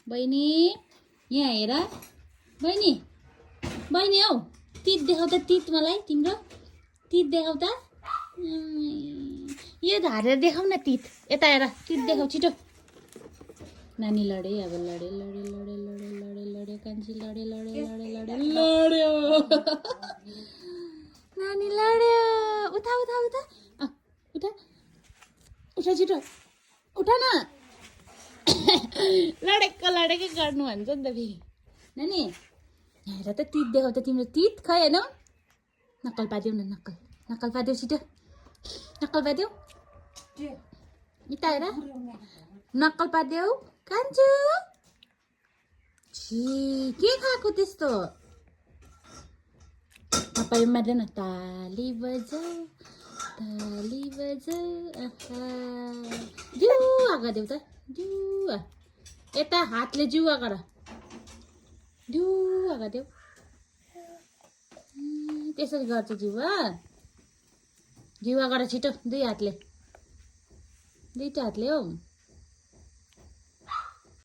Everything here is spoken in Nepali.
बहिनी यहाँ हेर बहिनी बहिनी हौ तित देखाउ त तित मलाई तिम्रो तित देखाउ त यो धारेर देखाउ न तित यता हेर तित देखाउ छिटो नानी लडे अब लडे लडे लडे लडे लडे लडे कान्छी लडे लडे लडे लडे लड्यो नानी लड्यो उठा उठा उठा उठा उठा छिटो उठा न लडेको गर्नु भन्छ नि त फेरि नानी हेर त तित देखाउ त तिम्रो तित खै हेर्नु नक्कल पादेऊ न नक्कल पादेऊ छिटो नक्कल पादेऊ यता हेर नक्कल पादेऊ कान्छु छि के खाएको त्यस्तो तपाईँ मार्दैन ताली बजाऊ आहा जुवा देऊ त जुवा यता हातले जुवा गर जुवा देऊ त्यसरी गर्छ जुवा गर छिटो दुईटा हातले हौ